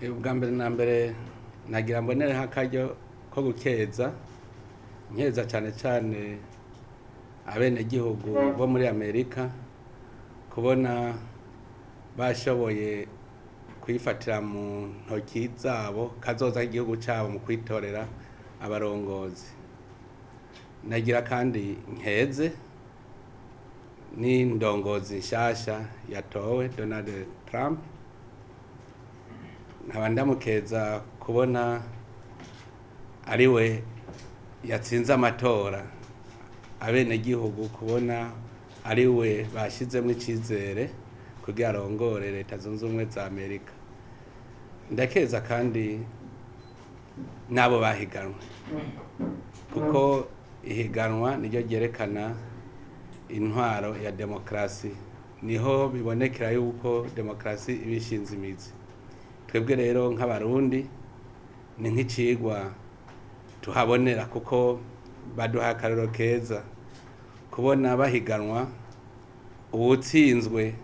ubwa mbere na mbere nagira mbonereho akaryo ko gukeza nkeza cyane cyane abenegihugu bo muri Amerika kubona bashoboye kwifatira mu ntoki zabo kazoza igihugu cyabo mu kwitorera abarongozi. Nagira kandi nkeze n'indongozi nshasha yatowe Donald Trump, nkaba ndamukeza kubona ariwe yatsinze amatora, abenegihugu kubona ariwe bashizemo icyizere kugira arongore Leta Zunze Ubumwe za Amerika. Ndakeza kandi nabo bahiganwe, kuko ihiganwa niryo ryerekana intwaro ya demokrasi, niho bibonekera yuko demokrasi ibishinze imizi. Twebwe rero nk'abarundi ni nk'icigwa tuhabonera, kuko baduha akarero keza kubona bahiganwa, uwutsinzwe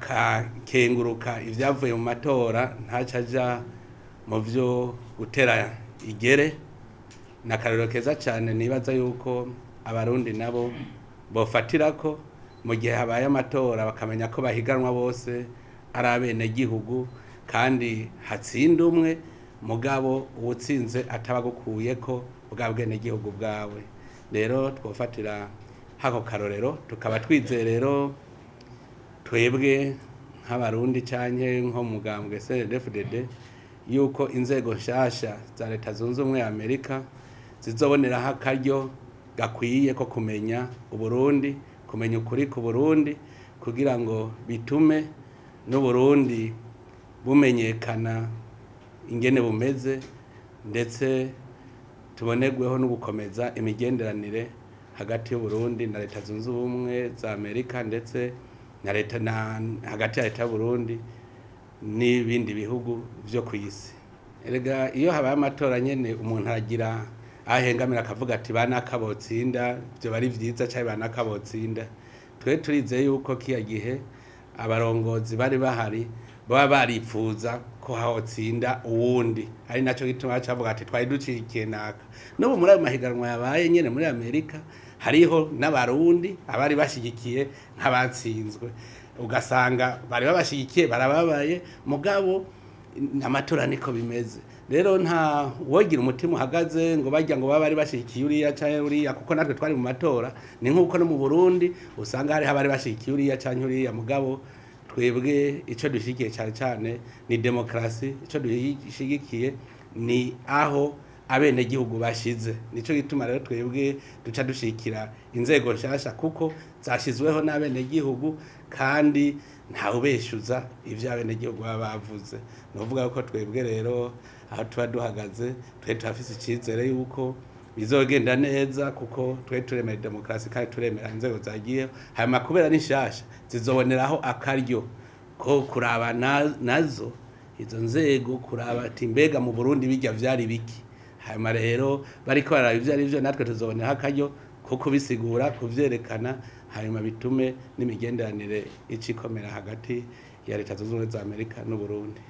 akakenguruka ibyavuye mu matora ntacaja mu byo gutera igere. Nakarero keza cyane nibaza yuko abarundi nabo bofatirako mu gihe habaye amatora, bakamenya ko bahiganwa bose ari abenegihugu kandi hatsinda umwe, mugabo uwutsinze atabagukuyeko bwa bwenegihugu bwawe. Rero twofatira hako karorero, tukaba twizeye rero twebwe nk'abarundi canke nko mugambwe CNDD-FDD yuko inzego nshasha za Leta Zunze Ubumwe ya Amerika zizoboneraho akaryo gakwiye ko kumenya Uburundi, kumenya ukuri ku Burundi, kugira ngo bitume n'Uburundi bumenyekana ingene bumeze, ndetse tubonerweho no gukomeza imigenderanire hagati y'Uburundi na Leta Zunze Ubumwe za Amerika, ndetse na leta hagati ya Leta y'Uburundi n'ibindi bihugu vyo kw'isi. Erega iyo habaye amatora nyene umuntu aragira ahengamira akavuga ati banakabotsinda, byo bari vyiza cyane banakabotsinda. Twe turizeye yuko kiya gihe abarongozi bari bahari baba baripfuza ko hawotsinda uwundi, ari naco gituma bavuga ati twari ducikiye naka. N'ubu muri ayo mahiganwa yabaye nyene muri Amerika hariho n'abarundi abari bashigikiye nk'abatsinzwe, ugasanga bari babashigikiye barababaye, mugabo amatora niko bimeze. Rero nta wogira umutima uhagaze ngo bajya ngo baba bari bashigikiye uriya canke uriya, kuko natwe twari mu matora. Ni nk'uko no mu Burundi usanga hari abari bashigikiye uriya canke uriya, mugabo twebwe ico dushigikiye cyane cyane ni demokrasi. Ico dushigikiye ni aho abenegihugu bashize. Nico gituma rero twebwe duca dushikira inzego nshasha, kuko zashizweho n'abenegihugu kandi ntawe ubeshuza ivyo abenegihugu baba bavuze. Novuga ko twebwe rero aho tuba duhagaze, twe turafise icyizere yuko bizogenda neza, kuko twe turemera demokrasi kandi turemera inzego zagiyeho. Hanyuma kubera n'inshasha zizoboneraho akaryo ko kuraba nazo izo nzego, kuraba ati mbega mu Burundi bijya vyari biki. Hanyuma rero bariko baraba ivyo ari vyo, natwe tuzoboneraho akaryo ko kubisigura, kuvyerekana, hanyuma bitume n'imigenderanire icikomera hagati ya Leta Zunze Ubumwe za Amerika n'Uburundi.